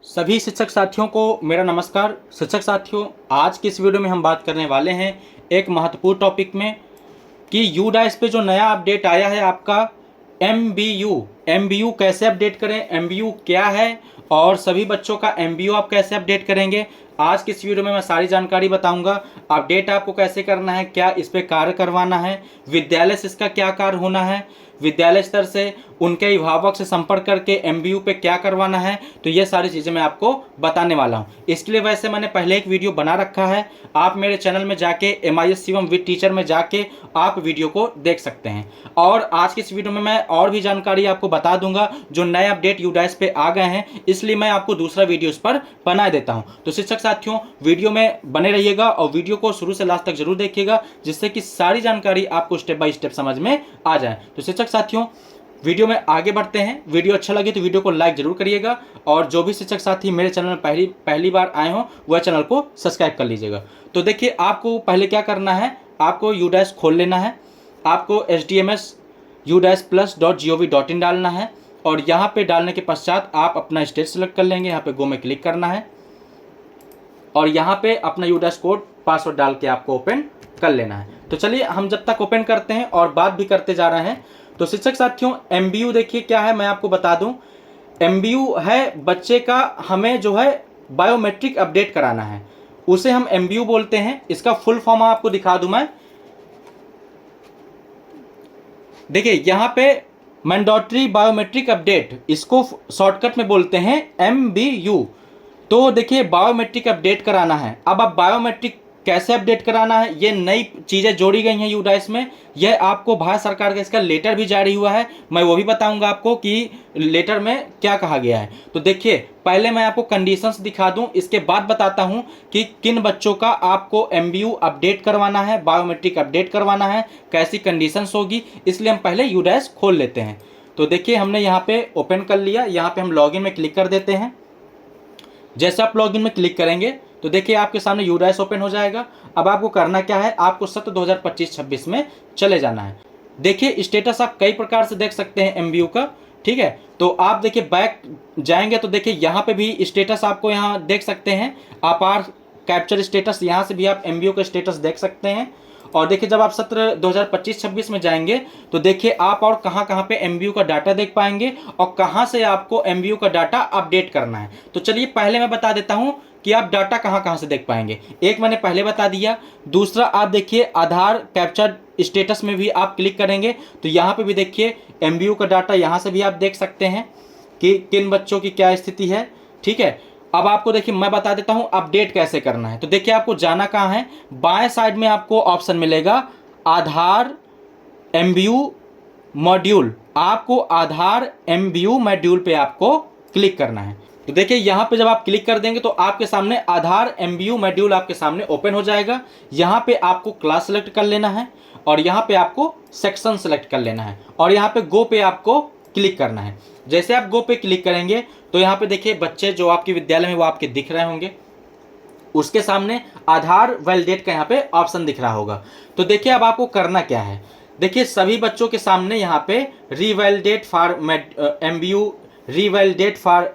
सभी शिक्षक साथियों को मेरा नमस्कार। शिक्षक साथियों, आज की इस वीडियो में हम बात करने वाले हैं एक महत्वपूर्ण टॉपिक में कि यूडाइस पे जो नया अपडेट आया है आपका एमबीयू कैसे अपडेट करें, एमबीयू क्या है और सभी बच्चों का एमबीयू आप कैसे अपडेट करेंगे। आज की इस वीडियो में मैं सारी जानकारी बताऊंगा। अपडेट आपको कैसे करना है, क्या इस पे कार्य करवाना है, विद्यालय से इसका क्या कार्य होना है, विद्यालय स्तर से उनके अभिभावक से संपर्क करके एमबीयू पे क्या करवाना है, तो ये सारी चीज़ें मैं आपको बताने वाला हूँ। इसके लिए वैसे मैंने पहले एक वीडियो बना रखा है, आप मेरे चैनल में जाके MIS शिवम विद टीचर में जाके आप वीडियो को देख सकते हैं। और आज की इस वीडियो में मैं और भी जानकारी आपको बता दूंगा जो नए अपडेट यूडाइस पे आ गए हैं, इसलिए मैं आपको दूसरा वीडियो इस पर बना देता हूँ। तो शिक्षक साथियों, वीडियो में बने रहिएगा और वीडियो को शुरू से लास्ट तक जरूर देखिएगा, जिससे कि सारी जानकारी आपको स्टेप बाय स्टेप समझ में आ जाए। तो शिक्षक साथियों, वीडियो में आगे बढ़ते हैं। वीडियो अच्छा लगे तो वीडियो को लाइक जरूर करिएगा और जो भी शिक्षक साथी मेरे चैनल में पहली बार आए हों वह चैनल को सब्सक्राइब कर लीजिएगा। तो देखिए, आपको पहले क्या करना है, आपको यूडाइस खोल लेना है, आपको HDMS udais+.gov.in डालना है और यहाँ पे डालने के पश्चात आप अपना स्टेट सेलेक्ट कर लेंगे। यहाँ पे गो में क्लिक करना है और यहाँ पे अपना यूडाइस कोड पासवर्ड डाल के आपको ओपन कर लेना है। तो चलिए हम जब तक ओपन करते हैं और बात भी करते जा रहे हैं। तो शिक्षक साथियों, एमबीयू देखिए क्या है, मैं आपको बता दूं। एमबीयू है बच्चे का, हमें जो है बायोमेट्रिक अपडेट कराना है, उसे हम एमबीयू बोलते हैं। इसका फुल फॉर्म आपको दिखा दूं मैं। देखिए यहाँ पे मैंडेटरी बायोमेट्रिक अपडेट, इसको शॉर्टकट में बोलते हैं एमबीयू। तो देखिए, बायोमेट्रिक अपडेट कराना है। अब बायोमेट्रिक कैसे अपडेट कराना है, ये नई चीज़ें जोड़ी गई हैं यूडाइस में। यह आपको भारत सरकार का इसका लेटर भी जारी हुआ है, मैं वो भी बताऊंगा आपको कि लेटर में क्या कहा गया है। तो देखिए, पहले मैं आपको कंडीशंस दिखा दूं, इसके बाद बताता हूं कि किन बच्चों का आपको एमबीयू अपडेट करवाना है, बायोमेट्रिक अपडेट करवाना है, कैसी कंडीशंस होगी। इसलिए हम पहले यूडाइस खोल लेते हैं। तो देखिए, हमने यहाँ पे ओपन कर लिया। यहाँ पे हम लॉगिन में क्लिक कर देते हैं। जैसे आप लॉगिन में क्लिक करेंगे तो देखिए आपके सामने यूडाइस ओपन हो जाएगा। अब आपको करना क्या है, आपको सत्र 2025-26 में चले जाना है। देखिए, स्टेटस आप कई प्रकार से देख सकते हैं एमबीयू का, ठीक है। तो आप देखिए बैक जाएंगे तो देखिए यहाँ पे भी स्टेटस आपको यहाँ देख सकते हैं, अपार कैप्चर स्टेटस, यहाँ से भी आप एमबीयू का स्टेटस देख सकते हैं। और देखिए, जब आप सत्र 2025-26 में जाएंगे तो देखिए आप और कहाँ पे एमबीयू का डाटा देख पाएंगे और कहाँ से आपको एमबीयू का डाटा अपडेट करना है। तो चलिए पहले मैं बता देता हूँ कि आप डाटा कहाँ से देख पाएंगे। एक मैंने पहले बता दिया। दूसरा, आप देखिए आधार कैप्चर स्टेटस में भी आप क्लिक करेंगे तो यहाँ पे भी देखिए एमबीयू का डाटा यहाँ से भी आप देख सकते हैं कि किन बच्चों की क्या स्थिति है, ठीक है। अब आपको देखिए मैं बता देता हूं अपडेट कैसे करना है। तो देखिए, आपको जाना कहाँ है, बाएं साइड में आपको ऑप्शन मिलेगा आधार एमबीयू मॉड्यूल। आपको आधार एमबीयू मॉड्यूल पे आपको क्लिक करना है। तो देखिए, यहाँ पे जब आप क्लिक कर देंगे तो आपके सामने आधार एमबीयू मॉड्यूल आपके सामने ओपन हो जाएगा। यहाँ पे आपको क्लास सेलेक्ट कर लेना है और यहाँ पे आपको सेक्शन सेलेक्ट कर लेना है और यहाँ पे गो पे आपको क्लिक करना है। जैसे आप गो पे क्लिक करेंगे तो यहाँ पे देखिए बच्चे जो आपके विद्यालय में वो आपके दिख रहे होंगे, उसके सामने आधार वैलिडेट का यहाँ पे ऑप्शन दिख रहा होगा। तो देखिए अब आपको करना क्या है, देखिए सभी बच्चों के सामने यहाँ पे रीवैलिडेट फॉर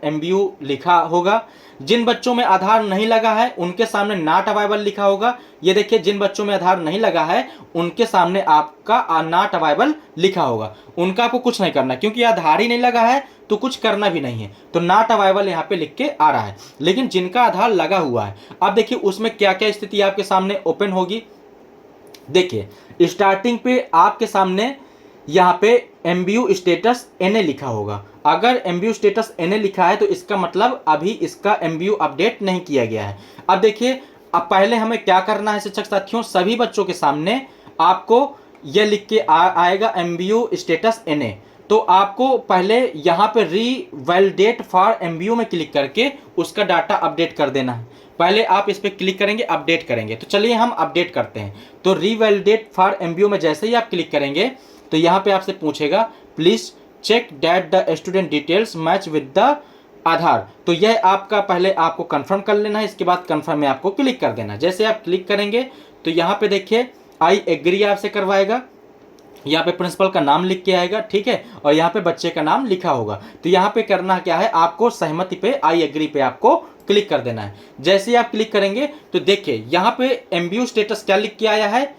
एमबीयू लिखा होगा। जिन बच्चों में आधार नहीं लगा है उनके सामने नॉट अवेलेबल लिखा होगा। ये देखिए, जिन बच्चों में आधार नहीं लगा है उनके सामने आपका नॉट अवेलेबल लिखा होगा। उनका आपको कुछ नहीं करना, क्योंकि आधार ही नहीं लगा है तो कुछ करना भी नहीं है। तो नॉट अवेलेबल यहाँ पे लिख के आ रहा है। लेकिन जिनका आधार लगा हुआ है, अब देखिए उसमें क्या क्या स्थिति आपके सामने ओपन होगी। देखिए स्टार्टिंग पे आपके सामने यहाँ पे एमबीयू स्टेटस एनए लिखा होगा। अगर एमबीयू स्टेटस एनए लिखा है तो इसका मतलब अभी इसका एमबीयू अपडेट नहीं किया गया है। अब देखिए, अब पहले हमें क्या करना है शिक्षक साथियों, सभी बच्चों के सामने आपको यह लिख के आएगा एमबीयू स्टेटस एनए। तो आपको पहले यहाँ पे रीवैलिडेट फॉर एमबीयू में क्लिक करके उसका डाटा अपडेट कर देना है। पहले आप इस पर क्लिक करेंगे, अपडेट करेंगे। तो चलिए हम अपडेट करते हैं। तो रीवैलिडेट फॉर एमबीयू में जैसे ही आप क्लिक करेंगे तो यहाँ पे आपसे पूछेगा please check that the student details match with the Aadhaar. तो यह आपका पहले आपको कंफर्म कर लेना है, इसके बाद कंफर्म में आपको क्लिक कर देना। जैसे आप क्लिक करेंगे तो यहाँ पे देखिए आई एग्री आपसे करवाएगा। यहाँ पे प्रिंसिपल का नाम लिख के आएगा, ठीक है, और यहाँ पे बच्चे का नाम लिखा होगा। तो यहाँ पे करना क्या है, आपको सहमति पे, आई एग्री पे आपको क्लिक कर देना है। जैसे ही आप क्लिक करेंगे तो देखिए यहाँ पे एमबीयू स्टेटस क्या लिख के आया है,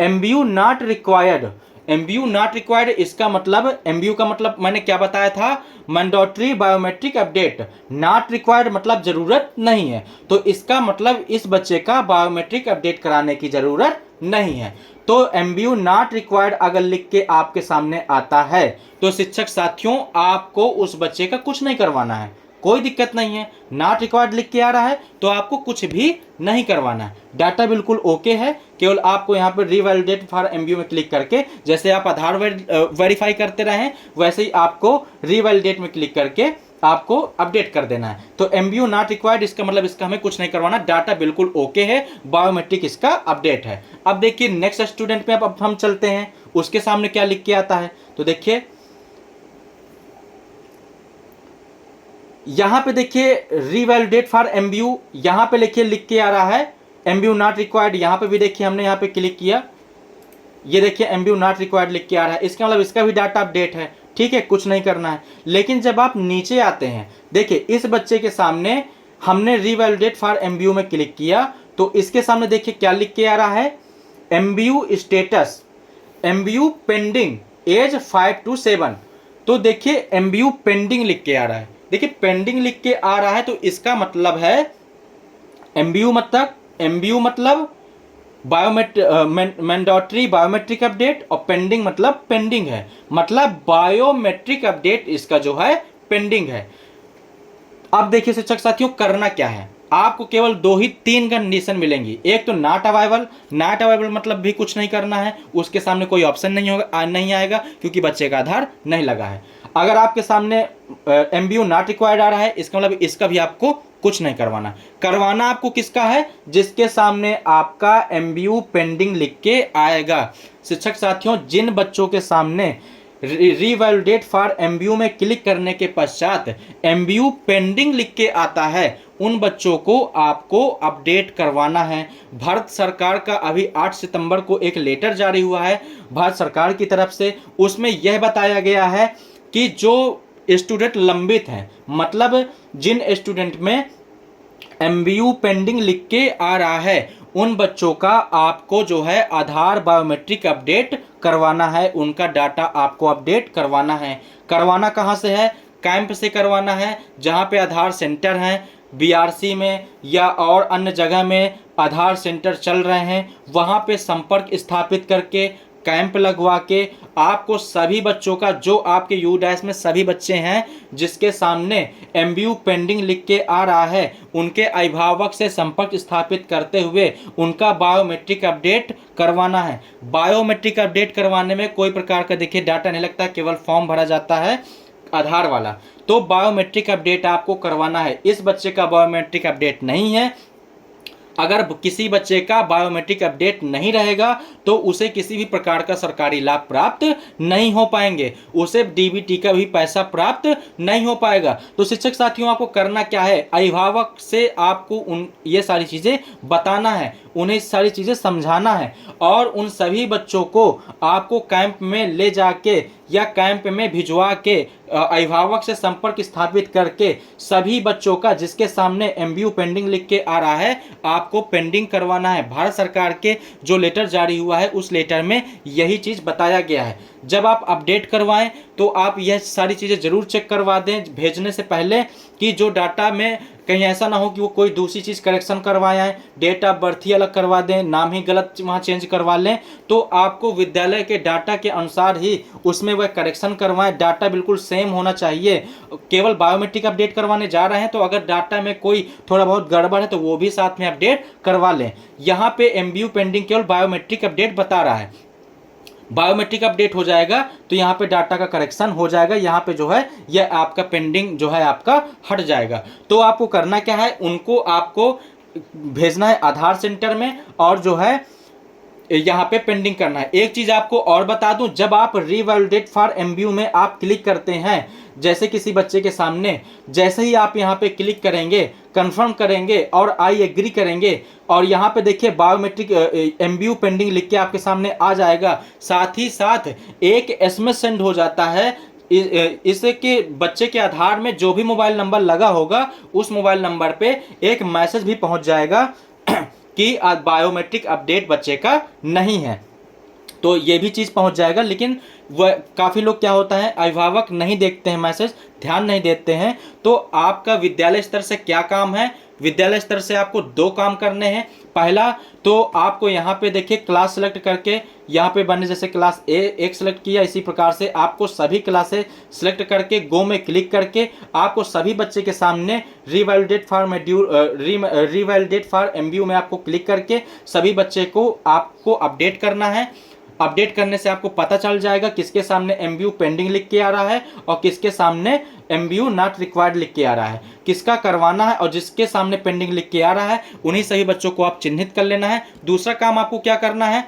MBU not required. MBU not required, इसका मतलब, एमबीयू का मतलब मैंने क्या बताया था, mandatory biometric update. Not required मतलब जरूरत नहीं है, तो इसका मतलब इस बच्चे का बायोमेट्रिक अपडेट कराने की जरूरत नहीं है। तो एमबीयू नॉट रिक्वायर्ड अगर लिख के आपके सामने आता है तो शिक्षक साथियों आपको उस बच्चे का कुछ नहीं करवाना है, कोई दिक्कत नहीं है। नॉट रिक्वायर्ड लिख के आ रहा है तो आपको कुछ भी नहीं करवाना है, डाटा बिल्कुल ओके है। केवल आपको यहाँ पर रिवैलिडेट फॉर एमबीयू में क्लिक करके, जैसे आप आधार वेरीफाई करते रहे वैसे ही आपको रिवैलिडेट में क्लिक करके आपको अपडेट कर देना है। तो एमबीयू नॉट रिक्वायर्ड, इसका मतलब इसका हमें कुछ नहीं करवाना, डाटा बिल्कुल ओके है, बायोमेट्रिक इसका अपडेट है। अब देखिए नेक्स्ट स्टूडेंट पे अब हम चलते हैं, उसके सामने क्या लिख के आता है। तो देखिए यहां पे देखिए रिवैलिडेट फॉर एमबीयू, यहां पे लिखिए लिख के आ रहा है एमबीयू नॉट रिक्वायर्ड। यहां पे भी देखिए हमने यहां पे क्लिक किया, ये देखिए एमबीयू नॉट रिक्वायर्ड लिख के आ रहा है, इसका मतलब इसका भी डाटा अपडेट है, ठीक है, कुछ नहीं करना है। लेकिन जब आप नीचे आते हैं, देखिए इस बच्चे के सामने हमने रिवैलिडेट फॉर एमबीयू में क्लिक किया तो इसके सामने देखिए क्या लिख के आ रहा है, MBU status, MBU pending as 5 to 7। तो देखिए एमबीयू पेंडिंग लिख के आ रहा है, देखिए पेंडिंग लिख के आ रहा है तो इसका मतलब है एमबीयू मतलब मैंडेटरी बायोमेट्रिक अपडेट, और पेंडिंग मतलब पेंडिंग है, मतलब बायोमेट्रिक अपडेट इसका जो है पेंडिंग है। अब देखिए शिक्षक साथियों करना क्या है, आपको केवल तीन कंडीशन मिलेंगी। एक तो नॉट अवाइबल, नॉट अवाइबल मतलब भी कुछ नहीं करना है, उसके सामने कोई ऑप्शन नहीं होगा, नहीं आएगा क्योंकि बच्चे का आधार नहीं लगा है। अगर आपके सामने एमबीयू नॉट रिक्वायर्ड आ रहा है, इसका मतलब इसका भी आपको कुछ नहीं करवाना। करवाना आपको किसका है, जिसके सामने आपका एमबीयू पेंडिंग लिख के आएगा। शिक्षक साथियों जिन बच्चों के सामने रिवैलिडेट फॉर एमबीयू में क्लिक करने के पश्चात एमबीयू पेंडिंग लिख के आता है, उन बच्चों को आपको अपडेट करवाना है। भारत सरकार का अभी 8 सितंबर को एक लेटर जारी हुआ है भारत सरकार की तरफ से, उसमें यह बताया गया है कि जो स्टूडेंट लंबित हैं, मतलब जिन स्टूडेंट में एमबीयू पेंडिंग लिख के आ रहा है, उन बच्चों का आपको जो है आधार बायोमेट्रिक अपडेट करवाना है, उनका डाटा आपको अपडेट करवाना है। करवाना कहाँ से है, कैंप से करवाना है, जहाँ पे आधार सेंटर हैं, बीआरसी में या और अन्य जगह में आधार सेंटर चल रहे हैं, वहाँ पे संपर्क स्थापित करके कैंप लगवा के आपको सभी बच्चों का, जो आपके यू डैश में सभी बच्चे हैं जिसके सामने एमबीयू पेंडिंग लिख के आ रहा है, उनके अभिभावक से संपर्क स्थापित करते हुए उनका बायोमेट्रिक अपडेट करवाना है। बायोमेट्रिक अपडेट करवाने में कोई प्रकार का देखिए डाटा नहीं लगता, केवल फॉर्म भरा जाता है आधार वाला। तो बायोमेट्रिक अपडेट आपको करवाना है। इस बच्चे का बायोमेट्रिक अपडेट नहीं है, अगर किसी बच्चे का बायोमेट्रिक अपडेट नहीं रहेगा तो उसे किसी भी प्रकार का सरकारी लाभ प्राप्त नहीं हो पाएंगे, उसे डीबीटी का भी पैसा प्राप्त नहीं हो पाएगा। तो शिक्षक साथियों आपको करना क्या है, अभिभावक से आपको ये सारी चीज़ें बताना है, उन्हें सारी चीज़ें समझाना है, और उन सभी बच्चों को आपको कैंप में ले जाके या कैंप में भिजवा के अभिभावक से संपर्क स्थापित करके सभी बच्चों का जिसके सामने एमबीयू पेंडिंग लिख के आ रहा है, आपको पेंडिंग करवाना है। भारत सरकार के जो लेटर जारी हुआ है उस लेटर में यही चीज़ बताया गया है। जब आप अपडेट करवाएं तो आप यह सारी चीज़ें जरूर चेक करवा दें भेजने से पहले, कि जो डाटा में कहीं ऐसा ना हो कि वो कोई दूसरी चीज़ करेक्शन करवाएं, डेट ऑफ बर्थ ही अलग करवा दें, नाम ही गलत वहाँ चेंज करवा लें। तो आपको विद्यालय के डाटा के अनुसार ही उसमें वह करेक्शन करवाएं, डाटा बिल्कुल सेम होना चाहिए। केवल बायोमेट्रिक अपडेट करवाने जा रहे हैं तो अगर डाटा में कोई थोड़ा बहुत गड़बड़ है तो वो भी साथ में अपडेट करवा लें। यहाँ पे एमबीयू पेंडिंग केवल बायोमेट्रिक अपडेट बता रहा है, बायोमेट्रिक अपडेट हो जाएगा तो यहाँ पे डाटा का करेक्शन हो जाएगा, यहाँ पे जो है यह आपका पेंडिंग जो है आपका हट जाएगा। तो आपको करना क्या है, उनको आपको भेजना है आधार सेंटर में, और जो है यहाँ पे पेंडिंग करना है। एक चीज आपको और बता दूं, जब आप रीवैलिडेट फॉर एमबीयू में आप क्लिक करते हैं, जैसे किसी बच्चे के सामने, जैसे ही आप यहाँ पे क्लिक करेंगे, कंफर्म करेंगे और आई एग्री करेंगे, और यहाँ पे देखिए बायोमेट्रिक एमबीयू पेंडिंग लिख के आपके सामने आ जाएगा। साथ ही साथ एक एसएमएस सेंड हो जाता है, इसके बच्चे के आधार में जो भी मोबाइल नंबर लगा होगा उस मोबाइल नंबर पे एक मैसेज भी पहुंच जाएगा कि आज बायोमेट्रिक अपडेट बच्चे का नहीं है। तो ये भी चीज़ पहुंच जाएगा। लेकिन वह काफ़ी लोग क्या होता है, अभिभावक नहीं देखते हैं मैसेज, ध्यान नहीं देते हैं। तो आपका विद्यालय स्तर से क्या काम है, विद्यालय स्तर से आपको 2 काम करने हैं। पहला तो आपको यहाँ पे देखिए क्लास सेलेक्ट करके, यहाँ पे बने जैसे क्लास एक सेलेक्ट किया, इसी प्रकार से आपको सभी क्लासें सेलेक्ट करके गो में क्लिक करके आपको सभी बच्चे के सामने रीवैलिडेट फॉर एमबीयू में आपको क्लिक करके सभी बच्चे को आपको अपडेट करना है। अपडेट करने से आपको पता चल जाएगा किसके सामने एमबीयू पेंडिंग लिख के आ रहा है और किसके सामने एमबीयू नॉट रिक्वायर्ड लिख के आ रहा है, किसका करवाना है। और जिसके सामने पेंडिंग लिख के आ रहा है उन्हीं सभी बच्चों को आप चिन्हित कर लेना है। दूसरा काम आपको क्या करना है,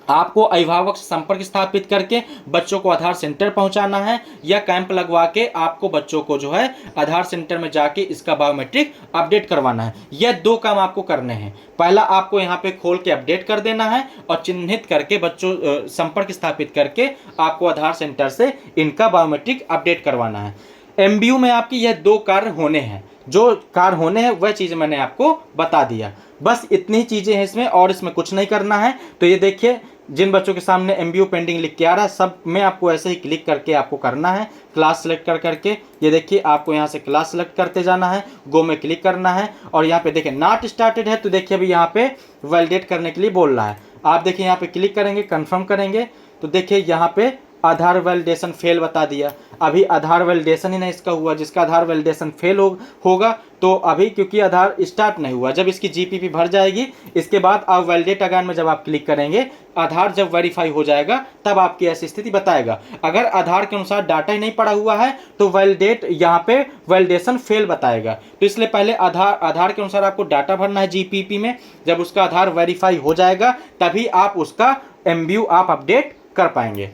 आपको अभिभावक से संपर्क स्थापित करके बच्चों को आधार सेंटर पहुंचाना है, या कैंप लगवा के आपको बच्चों को जो है आधार सेंटर में जाके इसका बायोमेट्रिक अपडेट करवाना है। यह 2 काम आपको करने हैं। पहला आपको यहाँ पे खोल के अपडेट कर देना है और चिन्हित करके बच्चों संपर्क स्थापित करके आपको आधार सेंटर से इनका बायोमेट्रिक अपडेट करवाना है। एमबीयू में आपकी यह 2 कार्य होने हैं। जो कार्य होने हैं वह चीज़ मैंने आपको बता दिया। बस इतनी ही चीज़ें हैं इसमें, और इसमें कुछ नहीं करना है। तो ये देखिए जिन बच्चों के सामने एमबीयू पेंडिंग लिख के आ रहा है सब में आपको ऐसे ही क्लिक करके आपको करना है, क्लास सेलेक्ट करके। ये देखिए आपको यहाँ से क्लास सेलेक्ट करते जाना है, गो में क्लिक करना है, और यहाँ पे देखिए नॉट स्टार्टेड है तो देखिए अभी यहाँ पे वैलिडेट करने के लिए बोल रहा है। आप देखिए यहाँ पे क्लिक करेंगे, कंफर्म करेंगे तो देखिए यहाँ पे आधार वैलिडेशन फेल बता दिया। अभी आधार वैलिडेशन ही नहीं इसका हुआ, जिसका आधार वैलिडेशन फेल होगा तो अभी क्योंकि आधार स्टार्ट नहीं हुआ, जब इसकी जीपीपी भर जाएगी इसके बाद आप वैलिडेट अगेन में जब आप क्लिक करेंगे, आधार जब वेरीफाई हो जाएगा तब आपकी ऐसी स्थिति बताएगा। अगर आधार के अनुसार डाटा ही नहीं पड़ा हुआ है तो वैलिडेट यहाँ पे वैलिडेशन फेल बताएगा। तो इसलिए पहले आधार के अनुसार आपको डाटा भरना है जीपीपी में। जब उसका आधार वेरीफाई हो जाएगा तभी आप उसका एमबीयू आप अपडेट कर पाएंगे।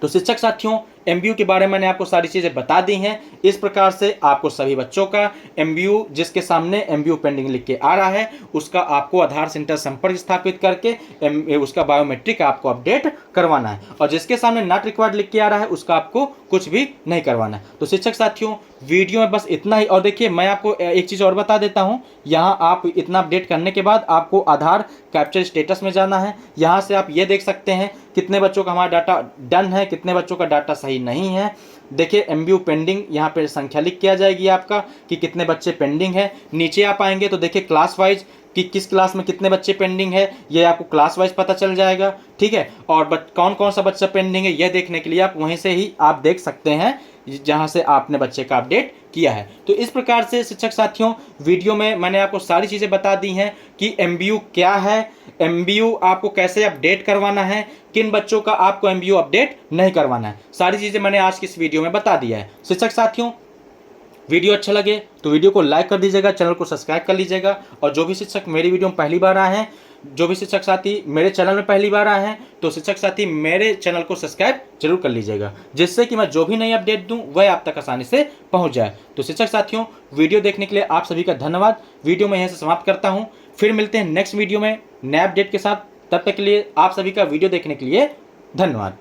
तो शिक्षक साथियों, एमबीयू के बारे में मैंने आपको सारी चीज़ें बता दी हैं। इस प्रकार से आपको सभी बच्चों का एमबीयू जिसके सामने एमबीयू पेंडिंग लिख के आ रहा है उसका आपको आधार सेंटर संपर्क स्थापित करके उसका बायोमेट्रिक आपको अपडेट करवाना है, और जिसके सामने नॉट रिक्वायर्ड लिख के आ रहा है उसका आपको कुछ भी नहीं करवाना है। तो शिक्षक साथियों, वीडियो में बस इतना ही। और देखिए मैं आपको एक चीज़ और बता देता हूँ, यहाँ आप इतना अपडेट करने के बाद आपको आधार कैप्चर स्टेटस में जाना है। यहाँ से आप ये देख सकते हैं कितने बच्चों का हमारा डाटा डन है, कितने बच्चों का डाटा सही नहीं है। देखिए एमबीयू पेंडिंग यहाँ पे संख्या लिख के आ जाएगी आपका कि कितने बच्चे पेंडिंग है। नीचे आप आएंगे तो देखिए क्लास वाइज कि किस क्लास में कितने बच्चे पेंडिंग है, ये आपको क्लास वाइज पता चल जाएगा। ठीक है, और कौन कौन सा बच्चा पेंडिंग है यह देखने के लिए आप वहीं से ही आप देख सकते हैं जहां से आपने बच्चे का अपडेट किया है। तो इस प्रकार से शिक्षक साथियों, वीडियो में मैंने आपको सारी चीज़ें बता दी हैं कि एमबीयू क्या है, एमबीयू आपको कैसे अपडेट करवाना है, किन बच्चों का आपको एमबीयू अपडेट नहीं करवाना है। सारी चीज़ें मैंने आज की इस वीडियो में बता दिया है। शिक्षक साथियों, वीडियो अच्छा लगे तो वीडियो को लाइक कर दीजिएगा, चैनल को सब्सक्राइब कर लीजिएगा, और जो भी शिक्षक मेरी वीडियो में पहली बार आए हैं, जो भी शिक्षक साथी मेरे चैनल में पहली बार आए हैं, तो शिक्षक साथी मेरे चैनल को सब्सक्राइब जरूर कर लीजिएगा, जिससे कि मैं जो भी नई अपडेट दूं वह आप तक आसानी से पहुंच जाए। तो शिक्षक साथियों, वीडियो देखने के लिए आप सभी का धन्यवाद। वीडियो में यहीं से समाप्त करता हूं, फिर मिलते हैं नेक्स्ट वीडियो में नए अपडेट के साथ। तब तक के लिए आप सभी का वीडियो देखने के लिए धन्यवाद।